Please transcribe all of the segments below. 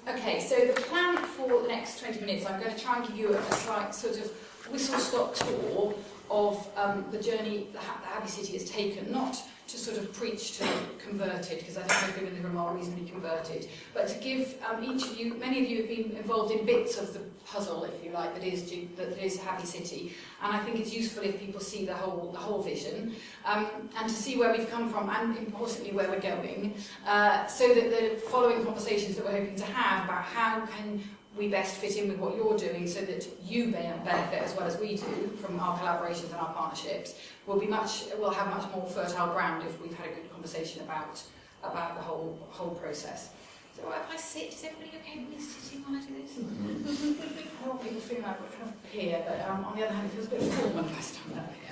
Okay, so the plan for the next 20 minutes, I'm going to try and give you a slight sort of whistle-stop tour of the journey that Happy City has taken, not to sort of preach to converted, because I think most people in the room are reasonably converted, but to give each of you, many of you have been involved in bits of the puzzle, if you like, that is Happy City, and I think it's useful if people see the whole vision, and to see where we've come from, and importantly where we're going, so that the following conversations that we're hoping to have about how can we best fit in with what you're doing so that you benefit as well as we do from our collaborations and our partnerships will have much more fertile ground if we've had a good conversation about the whole process. So if I sit, is everybody okay with me sitting while I do this? I want people feeling like we're kind of here, but on the other hand, it feels a bit formal when I stand up here.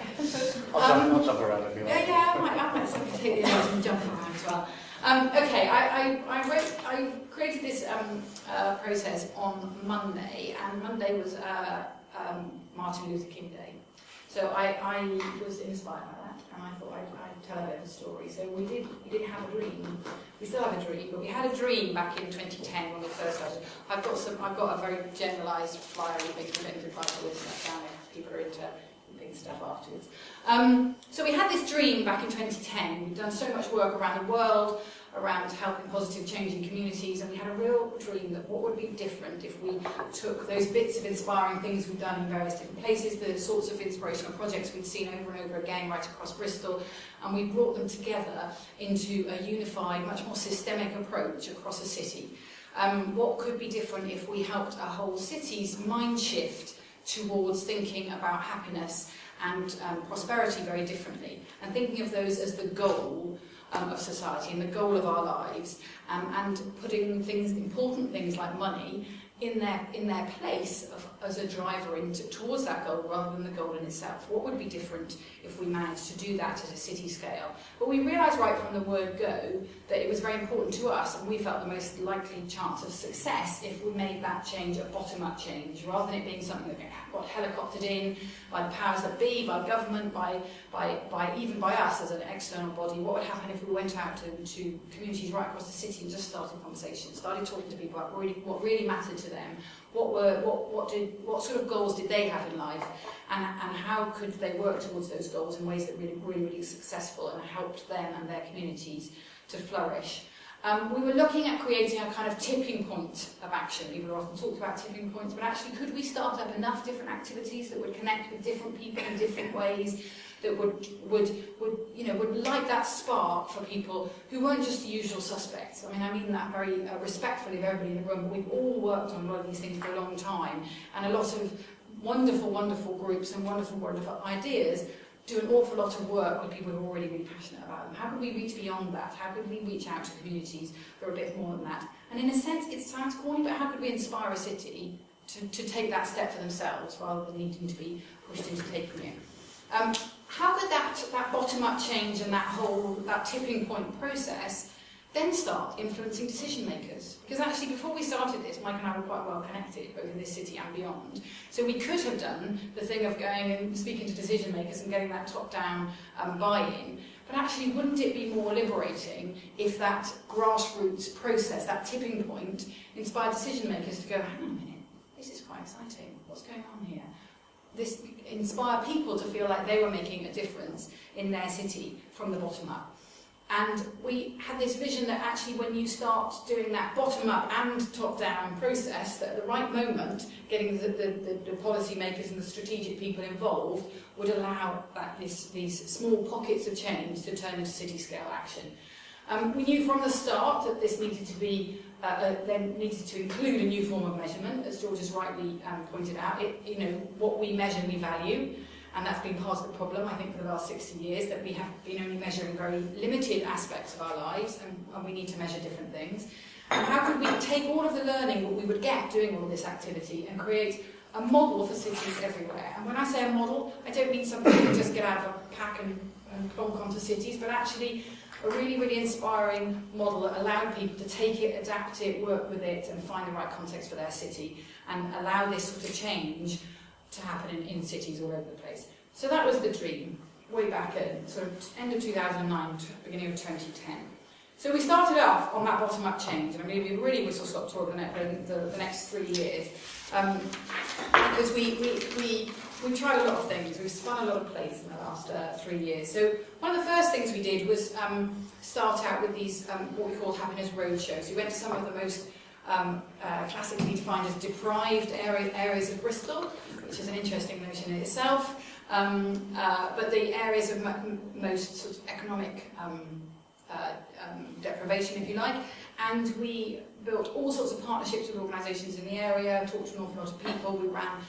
I'll jump around if you like. Yeah, I might take the notes and jump around as well. Okay, I created this process on Monday, and Monday was Martin Luther King Day. So I was inspired by that, and I thought I'd tell a bit of a story. So we did have a dream. We still have a dream, but we had a dream back in 2010 when we first started. I've got a very generalised flyer with things we're going to invite all this down if people are into stuff afterwards. So we had this dream back in 2010. We've done so much work around the world, around helping positive change in communities, and we had a real dream that what would be different if we took those bits of inspiring things we've done in various different places, the sorts of inspirational projects we'd seen over and over again right across Bristol, and we brought them together into a unified, much more systemic approach across a city. What could be different if we helped a whole city's mind shift towards thinking about happiness and prosperity very differently, and thinking of those as the goal of society and the goal of our lives, and putting important things like money in their place as a driver towards that goal rather than the goal in itself. What would be different if we managed to do that at a city scale? But we realised right from the word go that it was very important to us, and we felt the most likely chance of success if we made that change a bottom-up change, rather than it being something that got helicoptered in by the powers that be, by government, even by us as an external body. What would happen if we went out to communities right across the city and just started conversations, started talking to people about what really mattered to them, what sort of goals did they have in life, and how could they work towards those goals in ways that really successful and helped them and their communities to flourish. We were looking at creating a kind of tipping point of action. People often talked about tipping points, but actually could we start up enough different activities that would connect with different people in different ways, that would light that spark for people who weren't just the usual suspects. I mean that very respectfully of everybody in the room, but we've all worked on a lot of these things for a long time, and a lot of wonderful groups and wonderful ideas do an awful lot of work with people who are already really passionate about them. How could we reach beyond that? How could we reach out to communities that are a bit more than that? And in a sense, it sounds corny, but how could we inspire a city to take that step for themselves rather than needing to be pushed into taking it? How could that bottom-up change and that tipping point process then start influencing decision makers? Because actually, before we started this, Mike and I were quite well connected, both in this city and beyond. So we could have done the thing of going and speaking to decision makers and getting that top-down buy-in. But actually, wouldn't it be more liberating if that grassroots process, that tipping point, inspired decision makers to go, hang on a minute, this is quite exciting. What's going on here? This inspired people to feel like they were making a difference in their city from the bottom up. And we had this vision that actually when you start doing that bottom-up and top-down process, that at the right moment, getting the policy makers and the strategic people involved would allow these small pockets of change to turn into city-scale action. We knew from the start that this needed to be then needed to include a new form of measurement, as George has rightly pointed out. What we measure, we value. And that's been part of the problem, I think, for the last 60 years, that we have been only measuring very limited aspects of our lives, and we need to measure different things. And how could we take all of the learning that we would get doing all this activity and create a model for cities everywhere? And when I say a model, I don't mean something you just get out of a pack and plonk onto cities, but actually a really inspiring model that allowed people to take it, adapt it, work with it, and find the right context for their city, and allow this sort of change to happen in cities all over the place. So that was the dream, way back at sort of end of 2009, beginning of 2010. So we started off on that bottom-up change, and I mean, we really whistle-stop tour the next 3 years, because we tried a lot of things. We've spun a lot of plates in the last 3 years. So one of the first things we did was start out with these what we called happiness roadshows. We went to some of the most classically defined as deprived areas of Bristol, which is an interesting notion in itself, but the areas of most sort of economic deprivation, if you like, and we built all sorts of partnerships with organisations in the area, talked to an awful lot of people. We ran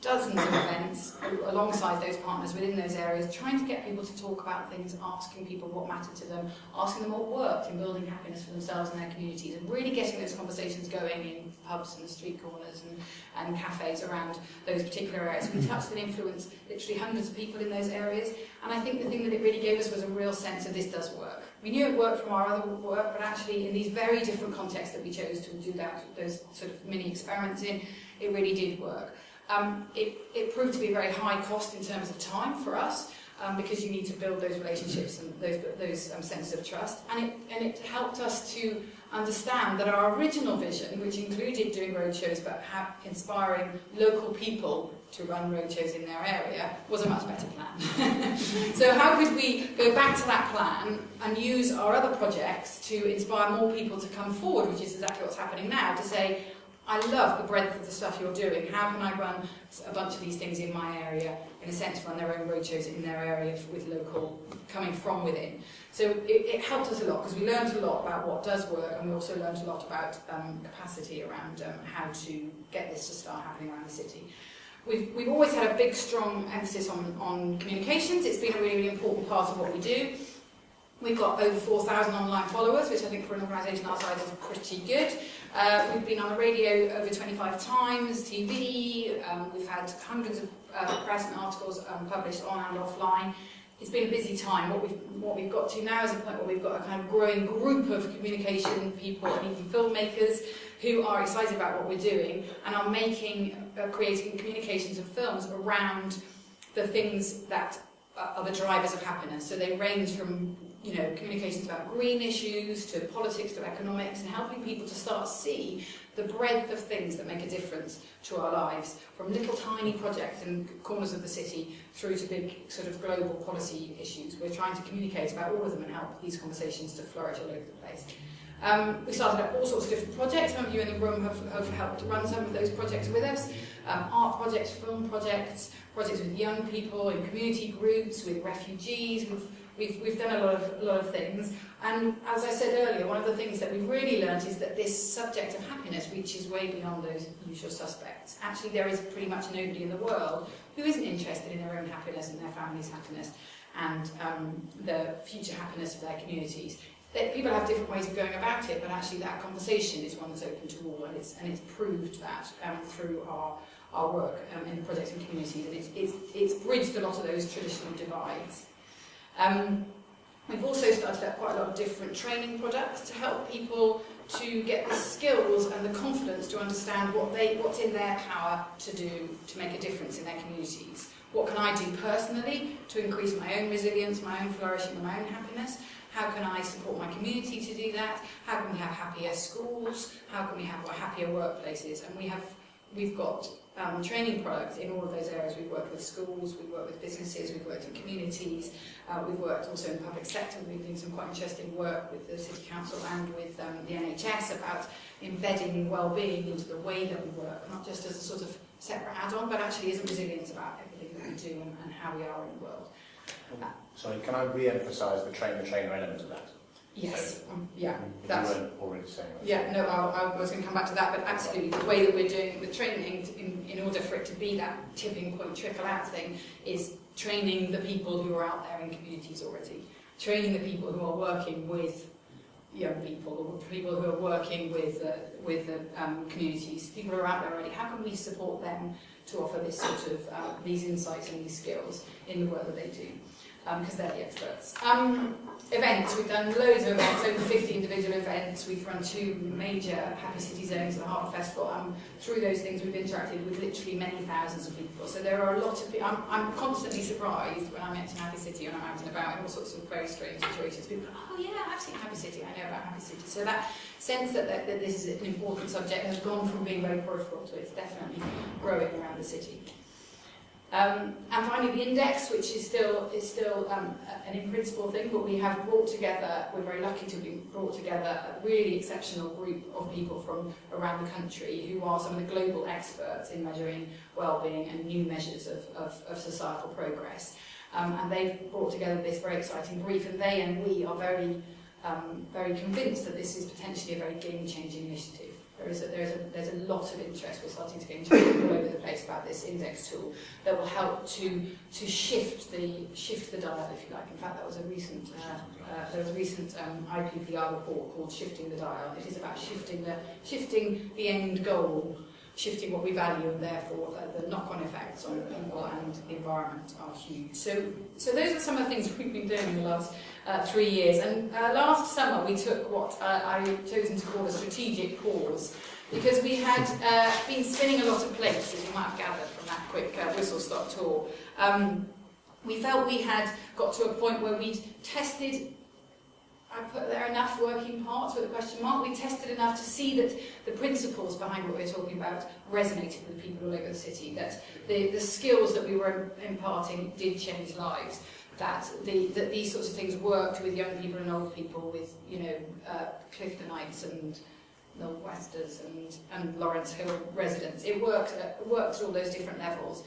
dozens of events alongside those partners within those areas, trying to get people to talk about things, asking people what mattered to them, asking them what worked in building happiness for themselves and their communities, and really getting those conversations going in pubs and street corners and cafes around those particular areas. We touched and influenced literally hundreds of people in those areas, and I think the thing that it really gave us was a real sense of this does work. We knew it worked from our other work, but actually in these very different contexts that we chose to do those sort of mini experiments in, it really did work. It proved to be a very high cost in terms of time for us, because you need to build those relationships and those senses of trust, and it helped us to understand that our original vision, which included doing roadshows but inspiring local people to run roadshows in their area, was a much better plan. So how could we go back to that plan and use our other projects to inspire more people to come forward, which is exactly what's happening now, to say, I love the breadth of the stuff you're doing. How can I run a bunch of these things in my area, in a sense, run their own roadshows in their area with local, coming from within. So it helped us a lot, because we learned a lot about what does work, and we also learned a lot about capacity around how to get this to start happening around the city. We've always had a big, strong emphasis on communications. It's been a really, really important part of what we do. We've got over 4,000 online followers, which I think for an organisation our size is pretty good. We've been on the radio over 25 times, TV, we've had hundreds of press and articles published on and offline. It's been a busy time. What we've got to now is a point where we've got a kind of growing group of communication people and even filmmakers who are excited about what we're doing and are creating communications and films around the things that are the drivers of happiness. So they range from communications about green issues to politics to economics, and helping people to start to see the breadth of things that make a difference to our lives, from little tiny projects in corners of the city through to big sort of global policy issues. We're trying to communicate about all of them and help these conversations to flourish all over the place. We started up all sorts of different projects. Some of you in the room have helped run some of those projects with us. Art projects, film projects, projects with young people, in community groups, with refugees. We've done a lot of things, and as I said earlier, one of the things that we've really learned is that this subject of happiness reaches way beyond those usual suspects. Actually, there is pretty much nobody in the world who isn't interested in their own happiness and their family's happiness and the future happiness of their communities. People have different ways of going about it, but actually that conversation is one that's open to all, and it's proved that through our work in the projects and communities, and it's bridged a lot of those traditional divides. We've also started up quite a lot of different training products to help people to get the skills and the confidence to understand what's in their power to do to make a difference in their communities. What can I do personally to increase my own resilience, my own flourishing, my own happiness? How can I support my community to do that? How can we have happier schools? How can we have happier workplaces? And we've got training products in all of those areas. We've worked with schools, we've worked with businesses, we've worked in communities, we've worked also in the public sector. We've been doing some quite interesting work with the City Council and with the NHS about embedding well-being into the way that we work, not just as a sort of separate add-on, but actually as a resilience about everything that we do and how we are in the world. Sorry, can I re-emphasise the train-the-trainer element of that? Yes, So, yeah. You weren't already saying that. Yeah, no, I was going to come back to that, but absolutely, the way that we're doing the training, in order for it to be that tipping point, trickle-out thing, is training the people who are out there in communities already, training the people who are working with young people, or people who are working with communities, people who are out there already. How can we support them to offer this sort of these insights and these skills in the work that they do? because they're the experts. Events, we've done loads of events, over 50 individual events. We've run 2 major Happy City Zones at the Heart Festival. Through those things, we've interacted with literally many thousands of people. So there are a lot of people. I'm constantly surprised when I'm at Happy City and I'm out and about in all sorts of very strange situations. People go, oh yeah, I've seen Happy City, I know about Happy City. So that sense that this is an important subject has gone from being very peripheral to it's definitely growing around the city. And finally, the index, which is still an in-principle thing, but we have brought together, we're very lucky to be brought together a really exceptional group of people from around the country who are some of the global experts in measuring well-being and new measures of societal progress. And they've brought together this very exciting brief, and they and we are very convinced that this is potentially a very game-changing initiative. There's a lot of interest. We're starting to get interest all over the place about this index tool that will help to shift the dial, if you like. In fact, that was a recent IPPR report called "Shifting the Dial." It is about shifting the end goal, shifting what we value, and therefore the knock-on effects on people and the environment are huge. So those are some of the things we've been doing in the last 3 years. And last summer we took what I've chosen to call a strategic pause, because we had been spinning a lot of plates, as you might have gathered from that quick whistle-stop tour. We felt we had got to a point where we'd tested, I put there enough working parts with a question mark. We tested enough to see that the principles behind what we're talking about resonated with people all over the city, that the skills that we were imparting did change lives, that these sorts of things worked with young people and old people, with Cliftonites and Mill Westers and Lawrence Hill residents. It worked at all those different levels.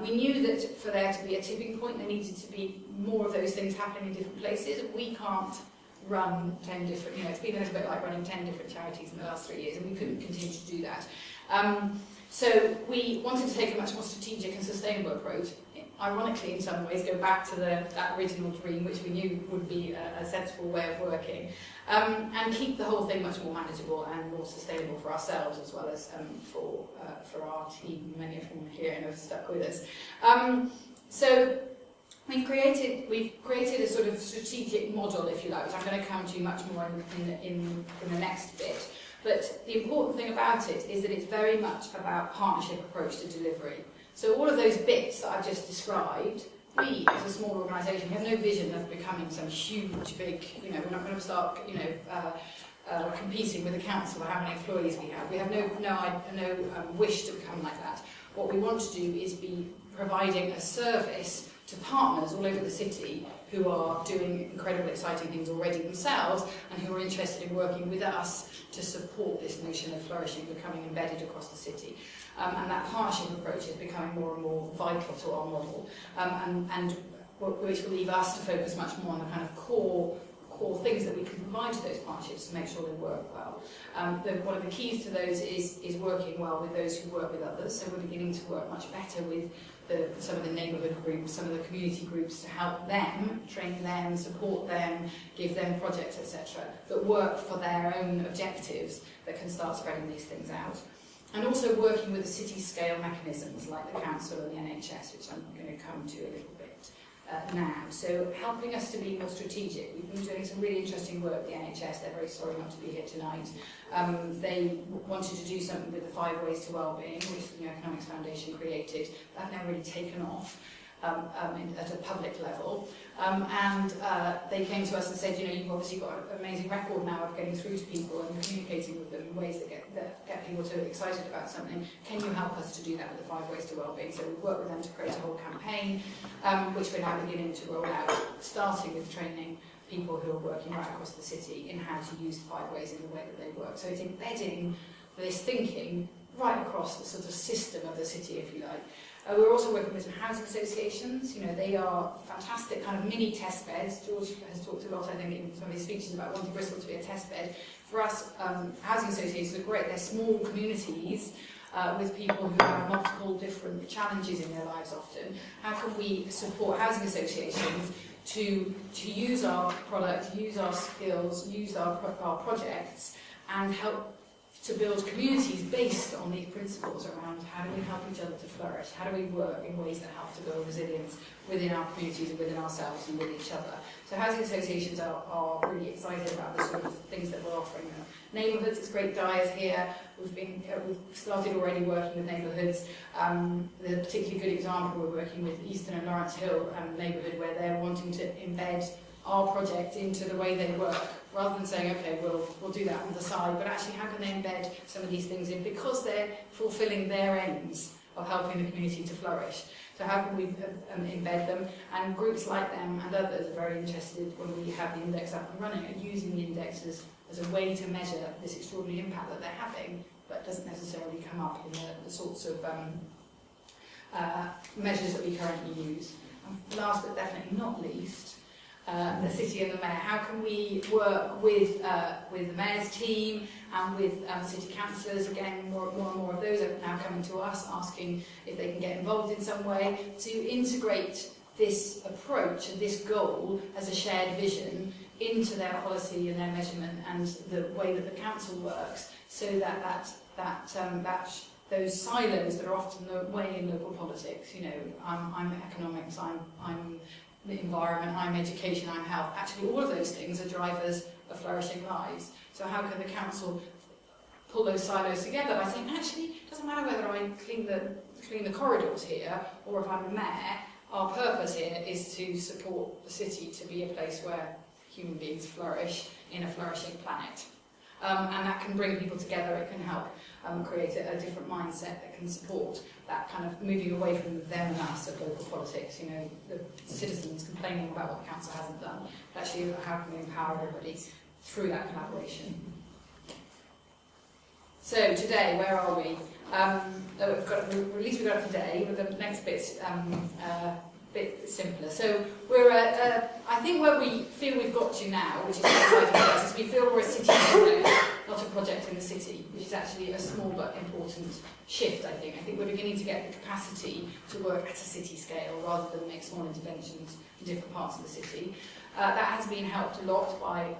We knew that for there to be a tipping point, there needed to be more of those things happening in different places. We can't run 10 different, it's been a little bit like running 10 different charities in the last 3 years, and we couldn't continue to do that. So we wanted to take a much more strategic and sustainable approach. Ironically, in some ways, go back to that original dream, which we knew would be a sensible way of working, and keep the whole thing much more manageable and more sustainable for ourselves, as well as for our team, many of whom are here and have stuck with us. So we've created a sort of strategic model, if you like, which I'm going to come to much more in the next bit. But the important thing about it is that it's very much about partnership approach to delivery. So all of those bits that I've just described, we as a small organisation have no vision of becoming some huge, big, we're not going to start, competing with the council for how many employees we have. We have no wish to become like that. What we want to do is be providing a service to partners all over the city who are doing incredibly exciting things already themselves and who are interested in working with us to support this notion of flourishing becoming embedded across the city. And that partnership approach is becoming more and more vital to our model, which will leave us to focus much more on the kind of core things that we can provide to those partnerships to make sure they work well. One of the keys to those is working well with those who work with others. So we're beginning to work much better with some of the neighbourhood groups, some of the community groups, to help them, train them, support them, give them projects, etc., that work for their own objectives, that can start spreading these things out. And also working with the city scale mechanisms like the council and the NHS, which I'm going to come to a little bit now. So helping us to be more strategic. We've been doing some really interesting work with the NHS. They're very sorry not to be here tonight. They wanted to do something with the 5 Ways to Wellbeing, which the Economics Foundation created. That never really taken off at a public level. They came to us and said, you've obviously got an amazing record now of getting through to people and communicating with them in ways that get people so excited about something. Can you help us to do that with the 5 Ways to Wellbeing? So we've worked with them to create a whole campaign, which we're now beginning to roll out, starting with training people who are working right across the city in how to use the 5 Ways in the way that they work. So it's embedding this thinking right across the sort of system of the city, if you like. We're also working with some housing associations. They are fantastic kind of mini test beds. George has talked a lot, I think, in some of his speeches about wanting Bristol to be a test bed. For us, housing associations are great. They're small communities with people who have multiple different challenges in their lives often. How can we support housing associations to use our product, use our skills, use our projects, and help to build communities based on these principles around how do we help each other to flourish, how do we work in ways that help to build resilience within our communities and within ourselves and with each other. So housing associations are really excited about the sort of things that we're offering them. Neighbourhoods, it's great Dyer's here. We've started already working with neighbourhoods. The particularly good example, we're working with Easton and Lawrence Hill neighbourhood, where they're wanting to embed our project into the way they work, rather than saying, okay, we'll do that on the side, but actually how can they embed some of these things in, because they're fulfilling their aims of helping the community to flourish. So how can we embed them? And groups like them and others are very interested, when we have the index up and running, at using the index as a way to measure this extraordinary impact that they're having, but doesn't necessarily come up in the sorts of measures that we currently use. And last but definitely not least, the city and the mayor. How can we work with the mayor's team and with city councillors? Again, more and more of those are now coming to us, asking if they can get involved in some way to integrate this approach and this goal as a shared vision into their policy and their measurement and the way that the council works, so that those silos that are often the way in local politics. You know, I'm economics, I'm the environment, I'm education, I'm health. Actually, all of those things are drivers of flourishing lives. So how can the council pull those silos together by saying, actually, it doesn't matter whether I clean the corridors here or if I'm a mayor, our purpose here is to support the city to be a place where human beings flourish in a flourishing planet. And that can bring people together, it can help create a different mindset that can support that kind of moving away from them and us of local politics, you know, the citizens complaining about what the council hasn't done. But actually, how can we empower everybody through that collaboration? So today, where are we? At least we've got up today, with the next bit's bit simpler. So we're I think where we feel we've got to now, which is exciting for us, is we feel we're a city project, not a project in the city, which is actually a small but important shift, I think. I think we're beginning to get the capacity to work at a city scale rather than make small interventions in different parts of the city. That has been helped a lot by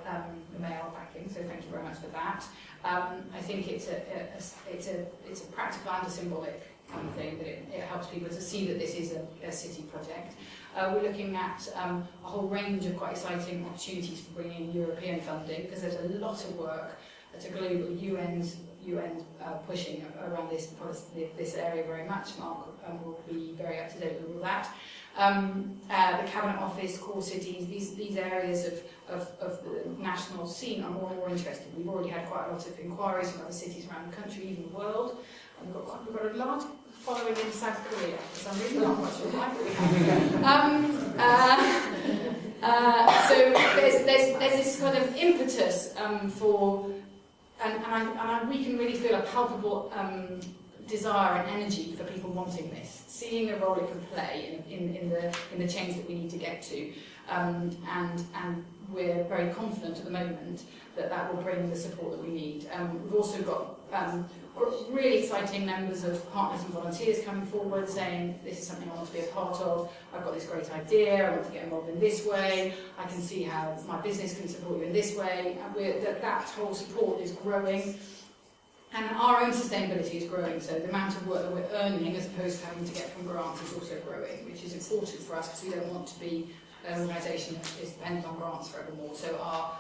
the mayoral backing, so thank you very much for that. I think it's a practical and a symbolic kind of thing, that it helps people to see that this is a city project. We're looking at a whole range of quite exciting opportunities for bringing in European funding, because there's a lot of work at a global UN pushing around this area very much. Mark will be very up to date with all that. The Cabinet Office, core cities, these areas of the national scene are more and more interested. We've already had quite a lot of inquiries from other cities around the country, even the world. And we've got a large following in South Korea, for some reason, I'm not sure why, but we have. So there's this kind of impetus for, and we can really feel a palpable desire and energy for people wanting this, seeing the role it can play in the change that we need to get to, and we're very confident at the moment that will bring the support that we need. We've also got really exciting members of partners and volunteers coming forward saying, this is something I want to be a part of, I've got this great idea, I want to get involved in this way, I can see how my business can support you in this way, and that whole support is growing. And our own sustainability is growing, so the amount of work that we're earning as opposed to having to get from grants is also growing, which is important for us because we don't want to be an organisation that is dependent on grants forevermore. So our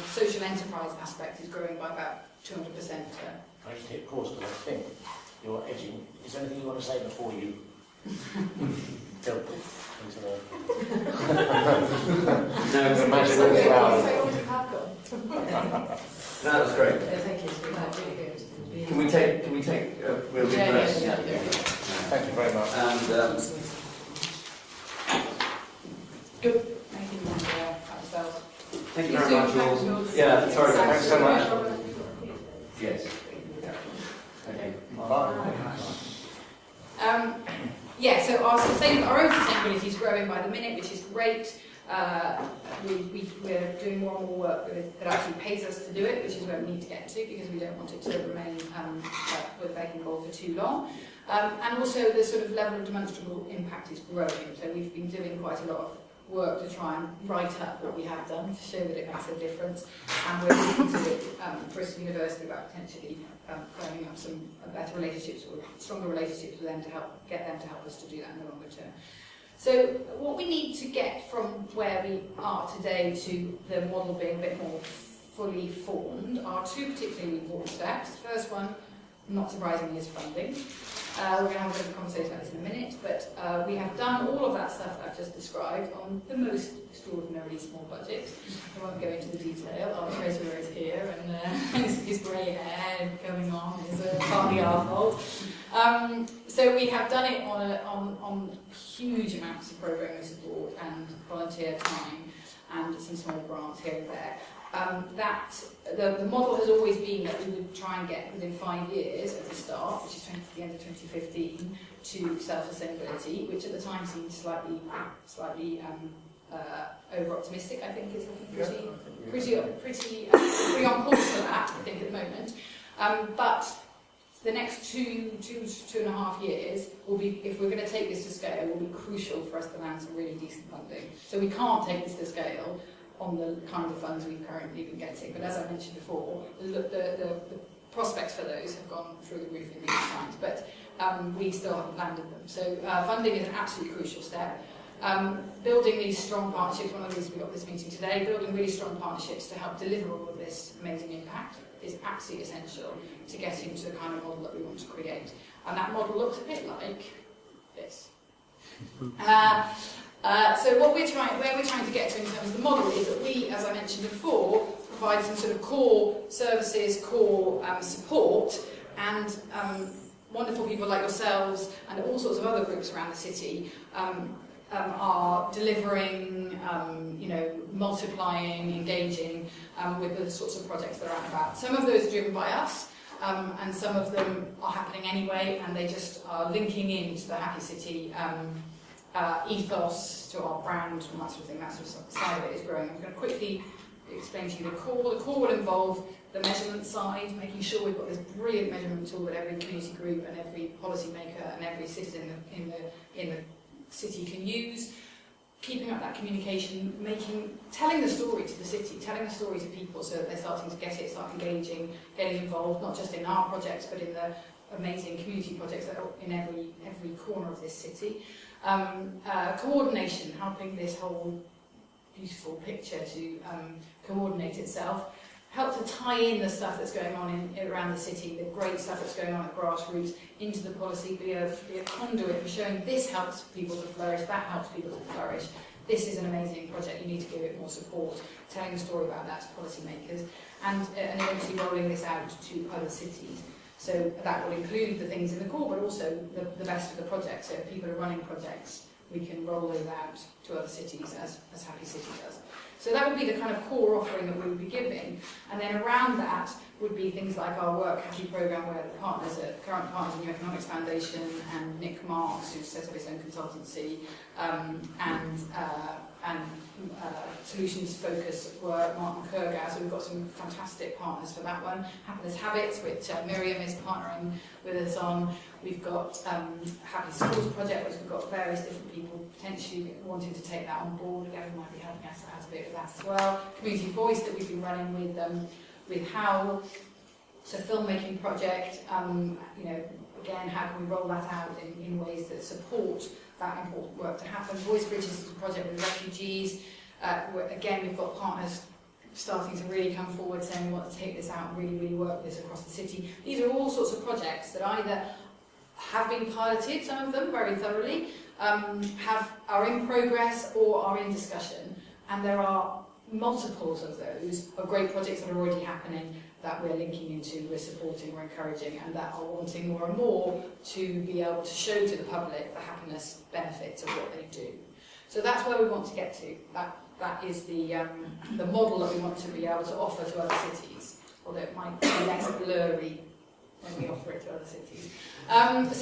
social enterprise aspect is growing by about 200%. I just hit pause because I think you're edging. Is there anything you want to say before you go into the... No, imagine all the hours. No, that was great. Thank you. Really good. Can we take a real big breath? Yeah. Thank you very much. And Good. Thank you, yourselves. thank you very much, all. Yeah, sorry. Thanks so much. Yes. Thank you. Bye. So our own sustainability is growing by the minute, which is great. We're doing more and more work that actually pays us to do it, which is where we need to get to, because we don't want it to remain with begging ball for too long. And also the sort of level of demonstrable impact is growing. So we've been doing quite a lot of work to try and write up what we have done to show that it makes a difference, and we're looking to Bristol University about potentially framing up some better relationships, or stronger relationships with them to get them to help us to do that in the longer term. So what we need to get from where we are today to the model being a bit more fully formed are two particularly important steps. The first one, not surprisingly, is funding. We're going to have a bit of a conversation about this in a minute, but we have done all of that stuff that I've just described on the most extraordinarily small budget. I won't go into the detail. Our treasurer is here, and his grey hair going on is partly our fault. So we have done it on huge amounts of programming support and volunteer time and some small grants here and there. The model has always been that we would try and get within 5 years at the start, which is the end of 2015, to self-sustainability, which at the time seemed slightly over-optimistic. I think is looking pretty on course for that, I think, at the moment. But the next two and a half years will be, if we're going to take this to scale, will be crucial for us to land some really decent funding. So we can't take this to scale on the kind of funds we've currently been getting. But as I mentioned before, the prospects for those have gone through the roof in recent times, but we still haven't landed them. So funding is an absolutely crucial step. Building these strong partnerships, one of the reasons we got this meeting today, building really strong partnerships to help deliver all of this amazing impact is absolutely essential to get into the kind of model that we want to create. And that model looks a bit like this. So where we're trying to get to in terms of the model is that we, as I mentioned before, provide some sort of core services, core support, and wonderful people like yourselves and all sorts of other groups around the city are delivering, multiplying, engaging with the sorts of projects that are out and about. Some of those are driven by us, and some of them are happening anyway, and they just are linking into the Happy City ethos, to our brand, and that sort of thing. That sort of side of it is growing. I'm going to quickly explain to you the core. The core will involve the measurement side, making sure we've got this brilliant measurement tool that every community group and every policy maker and every citizen in the city can use. Keeping up that communication, telling the story to the city, telling the story to people so that they're starting to get it, start engaging, getting involved, not just in our projects, but in the amazing community projects that are in every corner of this city. Coordination, helping this whole beautiful picture to coordinate itself. Help to tie in the stuff that's going on around the city, the great stuff that's going on at grassroots, into the policy, be a conduit for showing this helps people to flourish, that helps people to flourish. This is an amazing project, you need to give it more support, telling a story about that to policymakers, and eventually rolling this out to other cities. So that will include the things in the core, but also the best of the project. So if people are running projects, we can roll those out to other cities as Happy City does. So that would be the kind of core offering that we would be giving. And then around that would be things like our Work Happy programme, where the partners are current partners in New Economics Foundation and Nick Marks, who's set up his own consultancy, and solutions focused work, Martin Kurgau. So we've got some fantastic partners for that one. Happiness Habits, which Miriam is partnering with us on. We've got Happy Schools Project, which we've got various different people potentially wanting to take that on board. Gavin might be helping us out a bit with that as well. Community Voice that we've been running with Howl. So filmmaking project, again, how can we roll that out in ways that support that important work to happen. Voice Bridges is a project with refugees. Where, again, we've got partners starting to really come forward saying we want to take this out and really, really work this across the city. These are all sorts of projects that either have been piloted, some of them very thoroughly, are in progress or are in discussion. And there are multiples of those, of great projects that are already happening that we're linking into, we're supporting, we're encouraging, and that are wanting more and more to be able to show to the public the happiness benefits of what they do. So that's where we want to get to. That is the model that we want to be able to offer to other cities, although it might be less blurry when we offer it to other cities. Once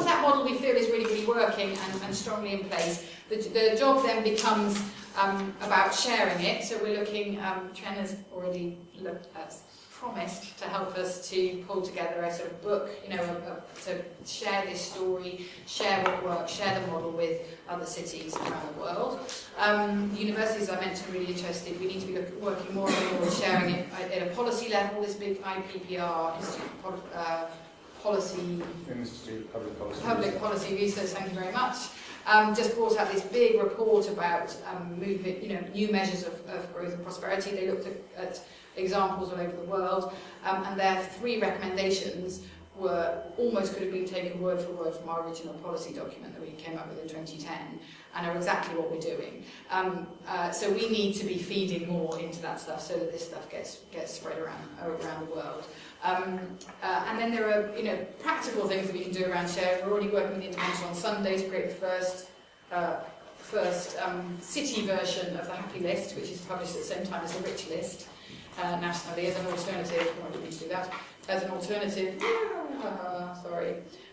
that model we feel is really, really working and strongly in place, the job then becomes about sharing it. So we're looking, Chen has already looked at promised to help us to pull together a sort of book, to share this story, share what works, share the model with other cities around the world. Universities, I mentioned, really interested. We need to be working more and more with sharing it at a policy level. This big IPPR, Institute for Public Policy Research, thank you very much. Just brought out this big report about new measures of growth and prosperity. They looked at examples all over the world, and their 3 recommendations were almost could have been taken word for word from our original policy document that we came up with in 2010, and are exactly what we're doing. So we need to be feeding more into that stuff so that this stuff gets spread around the world. And then there are practical things that we can do around sharing. We're already working with Intervention on Sunday to create the first city version of the Happy List, which is published at the same time as the Rich List nationally as an alternative. I didn't need to do that. As an alternative,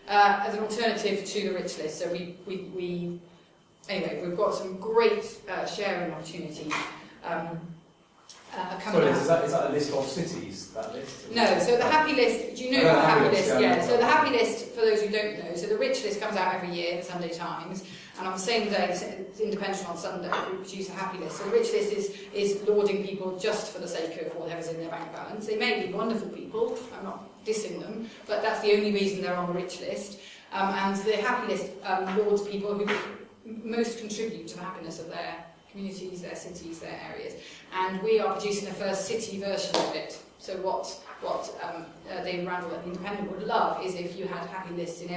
as an alternative to the Rich List. So anyway, we've got some great sharing opportunities. Sorry, is that a list of cities, that list? No, so the Happy List, do you know the Happy List? Yeah, so the Happy List, for those who don't know, so the Rich List comes out every year, the Sunday Times, and on the same day, it's Independent on Sunday, we produce a Happy List. So the Rich List is lauding people just for the sake of whatever's in their bank balance. They may be wonderful people, I'm not dissing them, but that's the only reason they're on the Rich List. And the Happy List lauds people who most contribute to the happiness of their communities, their cities, their areas. And we are producing the first city version of it. So what David Randall at the Independent would love is if you had Happy Lists in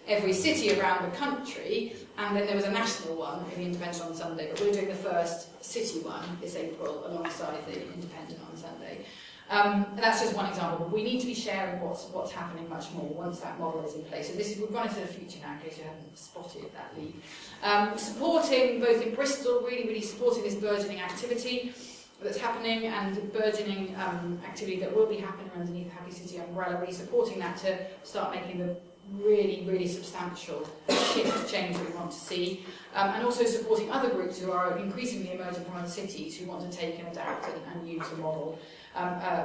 every city around the country, and then there was a national one in the Intervention on Sunday, but we're doing the first city one this April alongside the Independent on Sunday. And that's just one example, but we need to be sharing what's happening much more once that model is in place. So we've gone into the future now, in case you haven't spotted that lead. Supporting, both in Bristol, really supporting this burgeoning activity that's happening, and burgeoning activity that will be happening underneath the Happy City umbrella, really supporting that to start making the really substantial shift change that we want to see, and also supporting other groups who are increasingly emerging from other cities who want to take and adapt and use the model,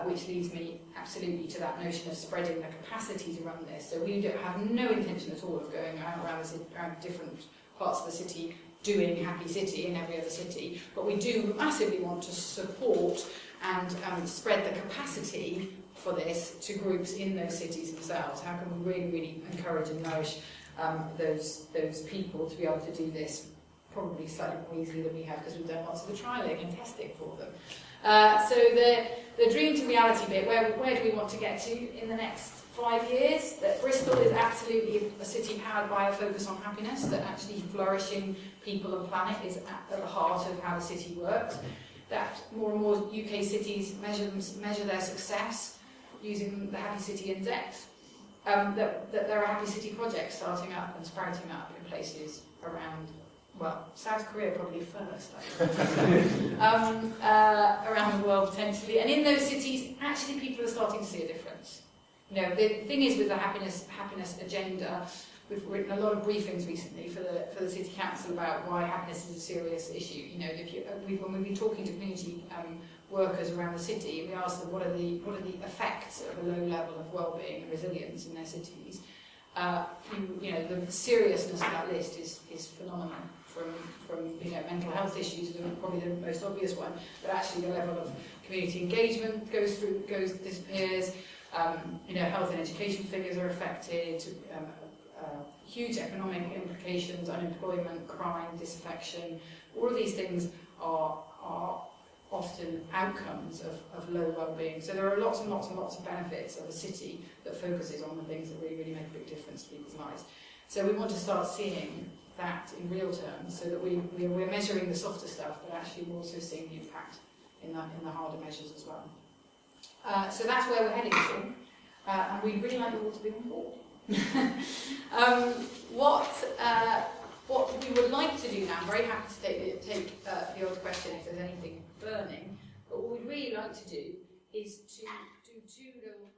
which leads me absolutely to that notion of spreading the capacity to run this. So we have no intention at all of going around different parts of the city doing Happy City in every other city, but we do massively want to support and spread the capacity for this to groups in those cities themselves. How can we really encourage and nourish those people to be able to do this probably slightly more easily than we have, because we've done lots of the trialling and testing for them. So the dream to reality bit, where do we want to get to in the next 5 years? That Bristol is absolutely a city powered by a focus on happiness, that actually flourishing people and planet is at the heart of how the city works. That more and more UK cities measure their success using the Happy City Index. That there are Happy City projects starting up and sprouting up in places around, well, South Korea probably first, I think. Around the world potentially. And in those cities, actually people are starting to see a difference. You know, the thing is with the happiness agenda, we've written a lot of briefings recently for the City Council about why happiness is a serious issue. You know, when we've been talking to community workers around the city, we ask them what are the effects of a low level of well-being and resilience in their cities. You know, the seriousness of that list is phenomenal. From mental health issues, probably the most obvious one, but actually the level of community engagement disappears. Health and education figures are affected. Huge economic implications, unemployment, crime, disaffection. All of these things are often outcomes of low well-being. So there are lots and lots and lots of benefits of a city that focuses on the things that really make a big difference to people's lives. So we want to start seeing that in real terms, so that we're measuring the softer stuff, but actually we're also seeing the impact in the harder measures as well. So that's where we're heading to, and we'd really like you all to be on board. What we would like to do now, I'm very happy to take the odd question if there's anything burning, but what we'd really like to do is to do 2 little